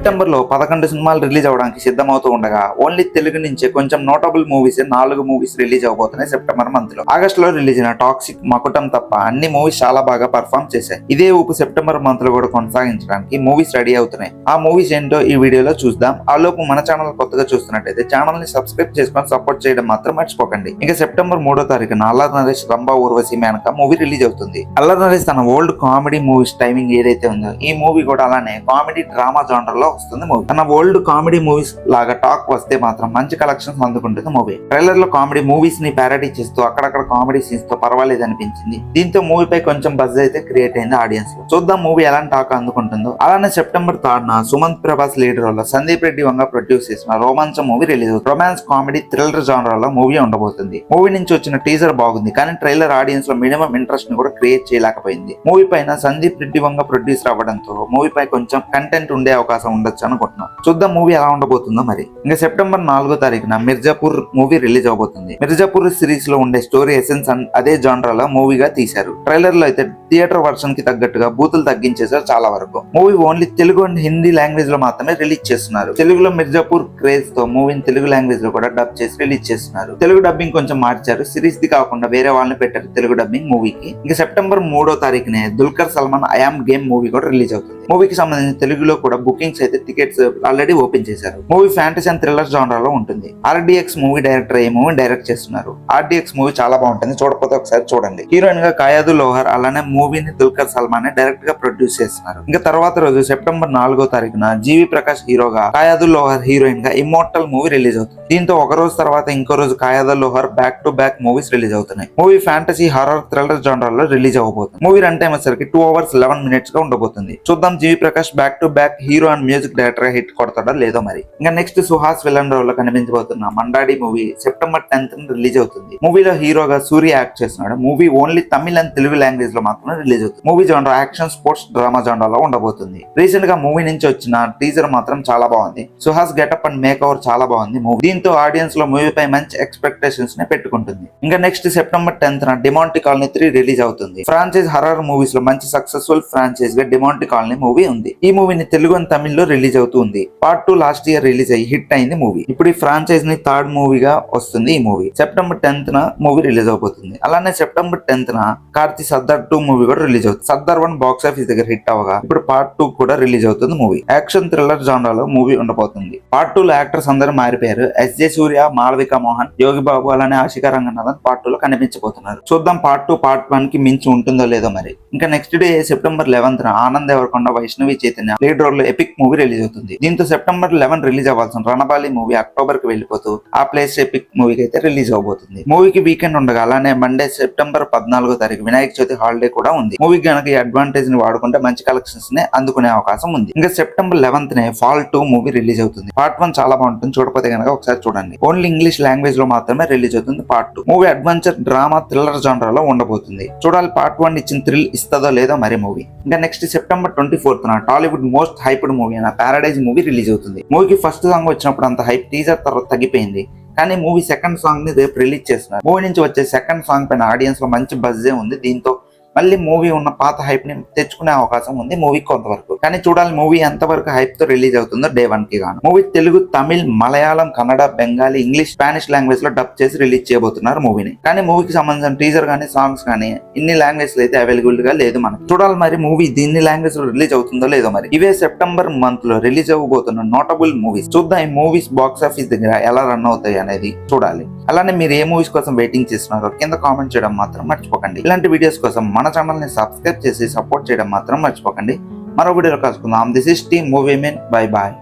September లో 11 సినిమాలు release అవడానికి సిద్ధమవుతూ ఉండగా ఓన్లీ తెలుగు నుంచే కొంచెం నోటబుల్ మూవీస్ 4 మూవీస్ రిలీజ్ అవబోతున్నాయి సెప్టెంబర్ మంత్ లో. ఆగస్ట్ లో రిలీజ్ అయిన టాక్సిక్, మకుటం తప్ప అన్ని మూవీస్ చాలా బాగా పర్ఫామ్ చేశాయి. ఇదే ఊపు సెప్టెంబర్ మంత్ లో కూడా కొనసాగించడానికి మూవీస్ రెడీ అవుతున్నాయి. ఆ మూవీస్ ఏంటో ఈ వీడియోలో చూద్దాం. ఆ లోపు మన ఛానల్ కొత్తగా చూస్తున్నట్టయితే ఛానల్ ని సబ్స్క్రైబ్ చేసుకొని సపోర్ట్ చేయడం మాత్రం మర్చిపోకండి. ఇంకా సెప్టెంబర్ 3వ తారీఖున అల్లరి నరేష్ రంభా ఊర్వశి మేనక మూవీ రిలీజ్ అవుతుంది. అల్లరి నరేష్ తన ఓల్డ్ కామెడీ మూవీస్ టైమింగ్ ఏదైతే ఉందో ఈ మూవీ కూడా అలానే కామెడీ డ్రామా జానర్ లో వస్తుంది మూవీ. తన ఓల్డ్ కామెడీ మూవీస్ లాగా టాక్ వస్తే మాత్రం మంచి కలెక్షన్స్ అందుకుంటుంది మూవీ. ట్రైలర్ లో కామెడీ మూవీస్ ని ప్యారడీ చేస్తూ అక్కడక్కడ కామెడీ సీన్స్ తో పర్వాలేదు అనిపించింది. దీంతో మూవీపై కొంచెం బజ్ అయితే క్రియేట్ అయింది ఆడియన్స్ లో. చూద్దాం మూవీ ఎలాంటి టాక్ అందుకుంటుందో. అలానే సెప్టెంబర్ 3న సుమంత్ ప్రభాస్ లీడర్ లో సందీప్ రెడ్డి వంగ ప్రొడ్యూస్ చేసిన రోమాంచం మూవీ రిలీజ్ అవుతుంది. రొమాన్స్ కామెడీ థ్రిల్లర్ జానర్ లో మూవీ ఉండబోతుంది. మూవీ నుంచి వచ్చిన టీజర్ బాగుంది, కానీ ట్రైలర్ ఆడియన్స్ లో మినిమం ఇంట్రెస్ట్ ని కూడా క్రియేట్ చేయలేకపోయింది. మూవీ పైన సందీప్ రెడ్డి వంగ ప్రొడ్యూసర్ అవ్వడంతో మూవీపై కొంచెం కంటెంట్ ఉండే అవకాశం ఉండొచ్చు అనుకుంటున్నాం. చూద్దాం మూవీ ఎలా ఉండబోతుందో మరి. ఇంకా సెప్టెంబర్ 4వ తారీఖున మిర్జాపూర్ మూవీ రిలీజ్ అవబోతుంది. మిర్జాపూర్ సిరీస్ లో ఉండే స్టోరీ ఎసెన్స్ అదే జానర్ మూవీగా తీశారు. ట్రైలర్ లో అయితే థియేటర్ వర్షన్ కి తగ్గట్టుగా బూతులు తగ్గించేశారు చాలా వరకు. Movie only Telugu and Hindi language లో మాత్రమే రిలీజ్ చేస్తున్నారు. తెలుగులో మిర్జాపూర్ క్రేజ్ తో మూవీని తెలుగు లాంగ్వేజ్ లో కూడా డబ్ చేసి రిలీజ్ చేస్తున్నారు. తెలుగు డబ్బింగ్ కొంచెం మార్చారు. సిరీస్ ది కాకుండా వేరే వాళ్ళని పెట్టారు తెలుగు డబ్బింగ్ మూవీకి. ఇంకా సెప్టెంబర్ 3వ తారీఖునే Dulquer Salmaan I'm game movie కూడా రిలీజ్ అవుతుంది. మూవీకి సంబంధించిన తెలుగులో కూడా బుకింగ్స్ అయితే టికెట్స్ ఆల్రెడీ ఓపెన్ చేశారు. Movie fantasy and thriller genre లో ఉంటుంది. ఆర్డిఎక్స్ మూవీ డైరెక్టర్ ఈ మూవీ డైరెక్ట్ చేస్తున్నారు. ఆర్డిఎక్స్ మూవీ చాలా బాగుంటుంది, చూడకపోతే ఒకసారి చూడండి. హీరోయిన్ గా కాయాదు లోహర్, అలానే మూవీని దుల్కర్ సల్మాన్ డైరెక్ట్ గా ప్రొడ్యూస్ చేస్తున్నారు. ఇంకా తర్వాత రోజు సెప్టెంబర్ 4వ తారీఖున జీవి ప్రకాష్ హీరోగా, కాయాదు లోహర్ హీరోయిన్ గా ఇమ్మోర్టల్ మూవీ రిలీజ్ అవుతుంది. దీంతో ఒక రోజు తర్వాత ఇంకో రోజు Kayadu Lohar back to back movies release అవుతున్నాయి. Movie fantasy horror thriller genre లో రిలీజ్ అవబోతుంది. మూవీ రన్ టైం వచ్చేసరికి 2 hours 11 minutes గా ఉండబోతుంది. చూద్దాం GV Prakash back to back hero and music director గా హిట్ కొడతాడో లేదో మరి. ఇంకా నెక్స్ట్ సుహాస్ విలన్ రోల్ లో కనిపించబోతున్న Mandadi movie September 10th release అవుతుంది. మూవీలో హీరోగా సూర్య యాక్ట్ చేస్తున్నాడు. Movie only Tamil and Telugu language లో మాత్రమే రిలీజ్ అవుతుంది. Movie genre action sports drama genre లో ఉండబోతుంది. రీసెంట్ గా మూవీ నుంచి వచ్చిన టీజర్ మాత్రం చాలా బాగుంది. Suhas getup and make over చాలా బాగుంది మూవీ. దీంతో ఆడియన్స్ లో మూవీ పై మంచి ఎక్స్పెక్టేషన్స్ ని పెట్టుకుంటుంది. ఇంకా next September 10th Demonte colony 3 release అవుతుంది. ఫ్రాంచైజ్ హర్రర్ మూవీస్ లో మంచి సక్సెస్ఫుల్ ఫ్రాంచైజ్ గా డిమాంటి కాలనీ మూవీ ఉంది. ఈ మూవీని తెలుగు అండ్ తమిళ్ లో రిలీజ్ అవుతుంది. పార్ట్ 2 లాస్ట్ ఇయర్ రిలీజ్ అయ్యి హిట్ అయింది మూవీ. ఇప్పుడు ఈ ఫ్రాంచైజ్ ని 3rd మూవీగా వస్తుంది. ఈ movie September 10th movie release అవబోతుంది. అలానే September 10th Karthi Sardar 2 movie కూడా రిలీజ్ అవుతుంది. సర్దార్ 1 బాక్స్ ఆఫీస్ దగ్గర హిట్ అవగా ఇప్పుడు పార్ట్ 2 కూడా రిలీజ్ అవుతుంది మూవీ. యాక్షన్ థ్రిల్లర్ జానర్ లో మూవీ ఉండబోతుంది. పార్ట్ 2 లో యాక్టర్స్ అందరూ మారిపోయారు. ఎస్జే సూర్య, మాళవిక మోహన్, యోగి బాబు, అలానే ఆశికా రంగనాథన్ పార్ట్ 2 లో కనిపించబోతున్నారు. చూద్దాం పార్ట్ 2 పార్ట్ 1 కి మించి ఉంటుందో లేదో మరి. ఇంకా next day September 11th Anand Deverakonda, Vaishnavi Chaitanya lead role లో ఎపిక్ మూవీ రిలీజ్ అవుతుంది. దీంతో సెప్టెంబర్ 11 రిలీజ్ అవ్వాల్సిన రణబాలి మూవీ అక్టోబర్ కి వెళ్ళిపోతూ ఆ ప్లేస్ ఎపిక్ మూవీకి అయితే రిలీజ్ అవబోతుంది. మూవీకి వీకెండ్ ఉండగా అలానే మండే సెప్టెంబర్ 14వ తారీఖు వినాయక చవితి హాలిడే కూడా ఉంది. మూవీ కనుక ఈ అడ్వాంటేజ్ ని వాడుకుంటే మంచి కలెక్షన్స్ ని అందుకునే అవకాశం ఉంది. ఇంకా September 11th fall 2 movie release అవుతుంది. పార్ట్ 1 చాలా బాగుంటుంది, చూడకపోతే కనుక ఒకసారి చూడండి. ఓన్లీ ఇంగ్లీష్ లాంగ్వేజ్ లో మాత్రమే రిలీజ్ అవుతుంది part 2. Movie adventure drama thriller genre లో ఉండబోతుంది. చూడాలి పార్ట్ 1 ఇచ్చిన థ్రిల్ ఇస్తుందో లేదో మరి మూవీ. ఇంకా next September 24th Tollywood most hyped movie అయిన పారడైజ్ మూవీ రిలీజ్ అవుతుంది. మూవీకి ఫస్ట్ సాంగ్ వచ్చినప్పుడు అంత హైప్ టీజర్ తర్వాత తగ్గిపోయింది, కానీ మూవీ సెకండ్ సాంగ్ ని రేపు రిలీజ్ చేస్తున్నారు. మూవీ నుంచి వచ్చే సెకండ్ సాంగ్ పైన ఆడియన్స్ లో మంచి బజ్జే ఉంది. దీంతో మళ్ళీ మూవీ ఉన్న పాత హైప్ ని తెచ్చుకునే అవకాశం ఉంది మూవీ కొంతవరకు. కానీ చూడాలి మూవీ ఎంతవరకు హైప్ తో రిలీజ్ అవుతుందో డే 1 కి గాను. Movie Telugu, Tamil, Malayalam, Kannada, Bengali, English, Spanish language లో డబ్ చేసి రిలీజ్ చేయబోతున్నారు మూవీని. కానీ మూవీకి సంబంధించిన టీజర్ గానీ సాంగ్స్ కానీ ఇన్ని లాంగ్వేజ్ లో అయితే అవైలబుల్ గా లేదు మనకి. చూడాలి మరి మూవీ దీన్ని లాంగ్వేజ్ లో రిలీజ్ అవుతుందో లేదో మరి. ఇవే సెప్టెంబర్ మంత్ లో రిలీజ్ అవ్వబోతున్న నోటబుల్ మూవీస్. చూద్దాం ఈ మూవీస్ బాక్స్ ఆఫీస్ దగ్గర ఎలా రన్ అవుతాయి అనేది చూడాలి. అలానే మీరు ఏ మూవీస్ కోసం వెయిటింగ్ చేస్తున్నారో కింద కామెంట్ చేయడం మాత్రం మర్చిపోకండి. ఇలాంటి వీడియోస్ కోసం మన ఛానల్ ని సబ్స్క్రైబ్ చేసి సపోర్ట్ చేయడం మాత్రం మర్చిపోకండి. మరో వీడియోలో కలుసుకుందాం. This is team movie men. Bye bye.